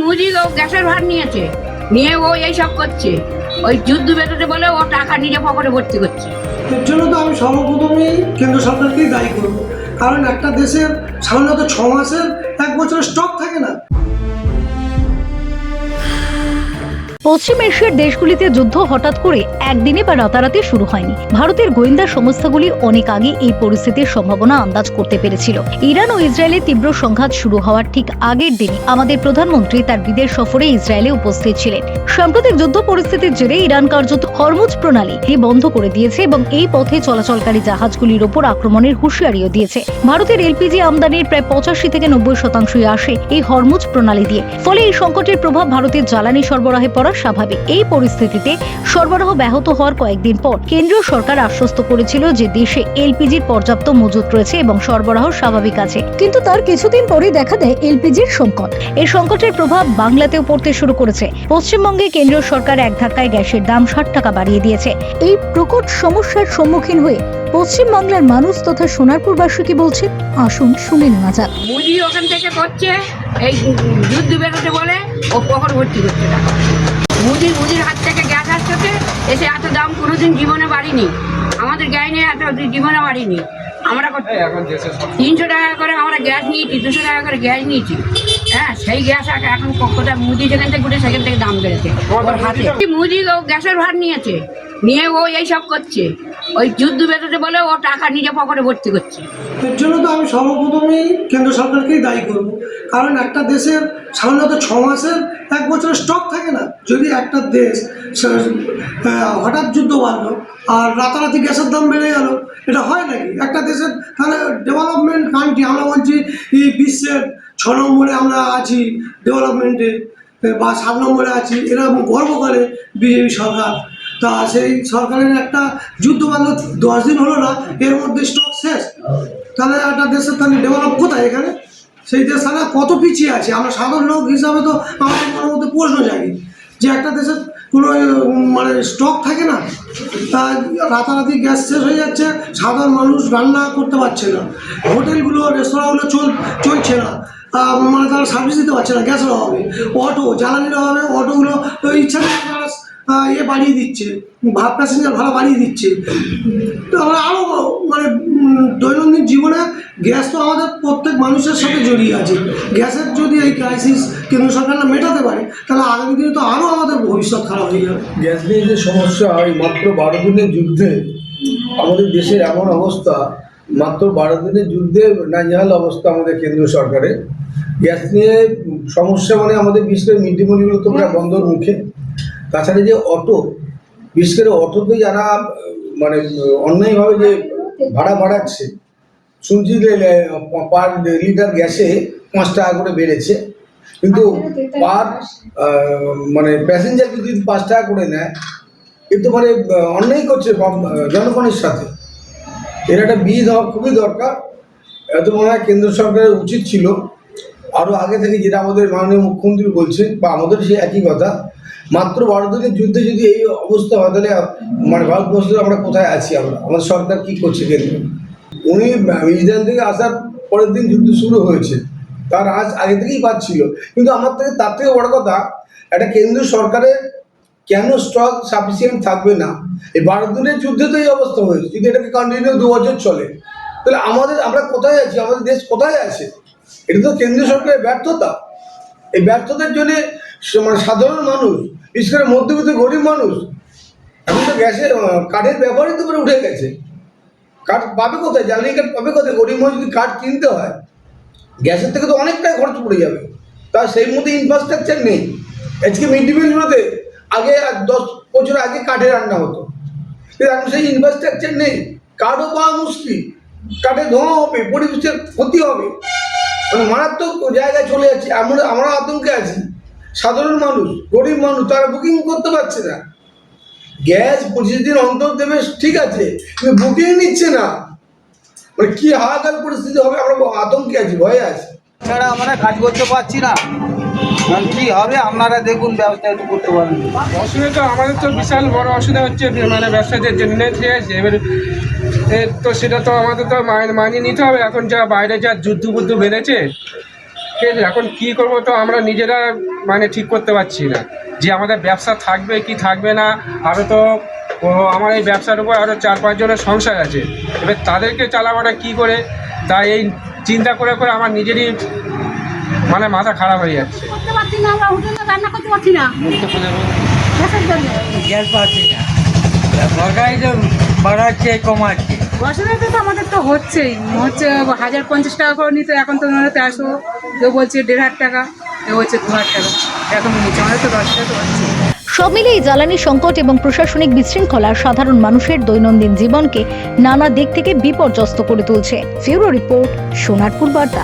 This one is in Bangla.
মুদি ও গ্যাসের ভার নিয়েছে, নিয়ে ও এইসব করছে। ওই যুদ্ধ বেরোতে বলে ও টাকা নিজে পকেটে ভর্তি করছে। এর জন্য তো আমি সর্বপ্রথমেই কেন্দ্র সরকারকেই দায়ী করব, কারণ একটা দেশের সাধারণত 6 মাসের 1 বছরের স্টক থাকে না। পশ্চিম এশিয়ার দেশগুলিতে যুদ্ধ হঠাৎ করে একদিনে বা রাতারাতি শুরু হয়নি। ভারতের গোয়েন্দা সংস্থাগুলি অনেক আগে এই পরিস্থিতির সম্ভাবনা আন্দাজ করতে পেরেছিল। ইরান ও ইসরায়েলের তীব্র সংঘাত শুরু হওয়ার ঠিক আগের দিনই আমাদের প্রধানমন্ত্রী তার বিদেশ সফরে ইসরায়েলে উপস্থিত ছিলেন। সাম্প্রতিক যুদ্ধ পরিস্থিতির জেরে ইরান কার্যত হরমুজ প্রণালী বন্ধ করে দিয়েছে এবং এই পথে চলাচলকারী জাহাজগুলির ওপর আক্রমণের হুঁশিয়ারিও দিয়েছে। ভারতের এলপিজি আমদানির প্রায় 85 থেকে 90% আসে এই হরমুজ প্রণালী দিয়ে। ফলে এই সংকটের প্রভাব ভারতের জ্বালানি সরবরাহে পড়া স্বাভাবিক। এই পরিস্থিতিতে সরবরাহ ব্যাহত হওয়ার কয়েকদিন পর কেন্দ্রীয় সরকার আশ্বস্ত করেছিল যে দেশে এলপিজির পর্যাপ্ত মজুত রয়েছে এবং সরবরাহ স্বাভাবিক আছে। কিন্তু তার কিছুদিন পরেই দেখা দেয় এলপিজির সংকট। এই সংকটের প্রভাব বাংলাতেও পড়তে শুরু করেছে। পশ্চিমবঙ্গে কেন্দ্রীয় সরকার এক ধাক্কায় গ্যাসের দাম 60 টাকা বাড়িয়ে দিয়েছে। এই প্রকট সমস্যার সম্মুখীন হয়ে পশ্চিম বাংলার মানুষ তথা সোনারপুরবাসী কি বলছে, আসুন শুনে নেওয়া যাক। মুদি ওখান থেকে করছে, এই যুদ্ধ বেরোতে বলে ও পকেট ভর্তি করছে টাকা। মুদির হাত থেকে গ্যাস আসছে, এসে এত দাম কোনোদিন জীবনে বাড়িনি। আমাদের গায়ে নিয়ে এত জীবনে বাড়িনি। আমরা 300 টাকা করে আমরা গ্যাস নিয়েছি, 200 টাকা করে গ্যাস নিয়েছি। হ্যাঁ, সেই গ্যাস এখন কোথায় মুদি যেখান থেকে উঠে সেখান থেকে দাম বেড়েছে ওর হাতে। মুদি ও গ্যাসের ভার নিয়েছে, নিয়ে ও এইসব করছে। ওই যুদ্ধ বেরোতে বলে ও টাকা নিজে পকেটে ভর্তি করছে। এর জন্য তো আমি সর্বপ্রথমেই কেন্দ্র সরকারকেই দায়ী করব, কারণ একটা দেশের সাধারণত 6 মাসের 1 বছরের স্টক থাকে না। যদি একটা দেশ হঠাৎ যুদ্ধ বাড়লো আর রাতারাতি গ্যাসের দাম বেড়ে গেল, এটা হয় নাকি? একটা দেশের তাহলে ডেভেলপমেন্ট কান্ট্রি, আমরা বলছি এই বিশ্বের 6 নম্বরে আমরা আছি ডেভেলপমেন্টে বা 7 নম্বরে আছি, এরকম গর্ব করে বিজেপি সরকার। তা সেই সরকারের একটা যুদ্ধ বাঁধলো 10 দিন হলো না, এর মধ্যে স্টক শেষ। তাহলে একটা দেশের তাহলে ডেভেলপ কোথায়? এখানে সেই দেশ তাহলে কত পিছিয়ে আছে? আমরা সাধারণ লোক হিসাবে তো আমাদের মনের মধ্যে প্রশ্ন জাগি যে একটা দেশের কোনো মানে স্টক থাকে না, তা রাতারাতি গ্যাস শেষ হয়ে যাচ্ছে, সাধারণ মানুষ রান্না করতে পারছে না, হোটেলগুলো রেস্তোরাঁগুলো চলছে না, মানে তারা সার্ভিস দিতে পারছে না গ্যাসের অভাবে, অটো জ্বালানির অভাবে অটোগুলো ইচ্ছা বাড়িয়ে দিচ্ছে, প্যাসেঞ্জার ভাড়া বাড়িয়ে দিচ্ছে। তো আমরা আরও মানে দৈনন্দিন জীবনে গ্যাস তো আমাদের প্রত্যেক মানুষের সাথে জড়িয়ে আছে। গ্যাসের যদি এই ক্রাইসিস কেন্দ্র সরকার না মেটাতে পারে, তাহলে আগামী দিনে তো আরও আমাদের ভবিষ্যৎ খারাপ হয়ে যাবে। গ্যাস নিয়ে যে সমস্যা, এই মাত্র 12 দিনের যুদ্ধে আমাদের দেশের এমন অবস্থা, মাত্র 12 দিনের যুদ্ধে নাজেহাল অবস্থা আমাদের কেন্দ্রীয় সরকারের। গ্যাস নিয়ে সমস্যা মানে আমাদের বিশেষ করে মিড ডে মিলগুলো তো প্রায় বন্ধর মুখে। তাছাড়া যে অটো, বিশেষ করে অটোতে যারা মানে অন্যায়ভাবে যে ভাড়া বাড়াচ্ছে, শুনছি যে পার লিটার গ্যাসে 5 টাকা করে বেড়েছে, কিন্তু পার মানে প্যাসেঞ্জার যদি 5 টাকা করে নেয়, এ তো মানে অন্যায় করছে জনগণের সাথে। এর একটা বিধি হওয়া খুবই দরকার। এত মনে হয় কেন্দ্র সরকারের উচিত ছিল আরও আগে থেকে, যেটা আমাদের মাননীয় মুখ্যমন্ত্রী বলছেন বা আমাদের সে একই কথা, মাত্র 12 দিনের যুদ্ধে যদি এই অবস্থা হয়, তাহলে মানে ভারতবর্ষে আমরা কোথায় আছি? আমাদের সরকার কি করছে? কেন্দ্র উনি ইসরায়েল থেকে আসার পরের দিন যুদ্ধ শুরু হয়েছে, তার আগে থেকেই পাচ্ছিল। কিন্তু আমার থেকে তার থেকে বড় কথা, একটা কেন্দ্রীয় সরকারের কেন স্টক সাফিসিয়েন্ট থাকবে না? এই 12 দিনের যুদ্ধে তো এই অবস্থা হয়েছে। যদি এটাকে কন্টিনিউ 2 বছর চলে, তাহলে আমরা কোথায় আছি? আমাদের দেশ কোথায় আছে? এটা তো কেন্দ্রীয় সরকারের ব্যর্থতা। এই ব্যর্থতার জন্য মানে সাধারণ মানুষ, বিশেষ করে মধ্যবিত্ত গরিব মানুষ, এখন তো গ্যাসের কাঠের ব্যবহারই তো করে উঠে গেছে। কাঠ পাবে কোথায়? জ্বালানি কাঠ পাবে কোথায়? গরিব মানুষ যদি কাঠ কিনতে হয়, গ্যাসের থেকে তো অনেকটাই খরচ পড়ে যাবে। তা সেই মধ্যে ইনফ্রাস্ট্রাকচার নেই। আজকে মিড ডে মিলগুলোতে আগে 10 বছর আগে কাঠে রান্না হতো, কিন্তু এখন সেই ইনফ্রাস্ট্রাকচার নেই। কাঠও পাওয়া মুশকিল, কাঠে ধোঁয়া হবে, পরিবেশের ক্ষতি হবে, মানে মারাত্মক জায়গায় চলে যাচ্ছে। আমরা আতঙ্কে আছি। সাধারণ মানুষ, গরিব মানুষ, তারা বুকিং করতে পারছে না। গ্যাস 25 দিন অন্তর দেবে, ঠিক আছে, কিন্তু বুকিং নিচ্ছে না। মানে কি হাহাকার পরিস্থিতি হবে, আমরা আতঙ্কে আছি, ভয়ে আছি। ছাড়া আমরা কাজ করতে পারছি না, কি হবে আপনারা দেখুন, ব্যবস্থা একটু করতে পারেন। অসুবিধা তো আমাদের তো বিশাল বড় অসুবিধা হচ্ছে, মানে ব্যবসাদের জন্য, ঠিক আছে। এবার তো সেটা তো আমাদের তো মানিয়ে নিতে হবে। এখন যা বাইরে যা যুদ্ধ বেড়েছে, এখন কি করব তো আমরা নিজেরা মানে ঠিক করতে পারছি না যে আমাদের ব্যবসা থাকবে কি থাকবে না। আরও তো আমার এই ব্যবসার উপর আরও 4-5 জনের সংসার আছে, এবার তাদেরকে চালাবাটা কি করে, তাই এই চিন্তা করে করে আমার নিজেরই মানে মাথা খারাপ হয়ে যাচ্ছে। করতে পারছি না, আমরা হোটেলে রান্না করতে পারছি না গ্যাসের জন্য। গ্যাস পাচ্ছি না, সরকারি তো বাড়াচ্ছে কমাচ্ছে। অসুবিধা তো আমাদের তো হচ্ছেই, হচ্ছে 1050 টাকা করে নিতে, এখন তো 1300, কেউ বলছে 1500 টাকা, কেউ বলছে 2000 টাকা, এখন নিচে আমাদের তো 10 টাকা তো হচ্ছে। সব মিলিয়ে জ্বালানি সংকট এবং প্রশাসনিক বিশৃঙ্খলা সাধারণ মানুষের দৈনন্দিন জীবনকে নানা দিক থেকে বিপর্যস্ত করে তুলছে। ফিউরো রিপোর্ট, সোনারপুর বার্তা।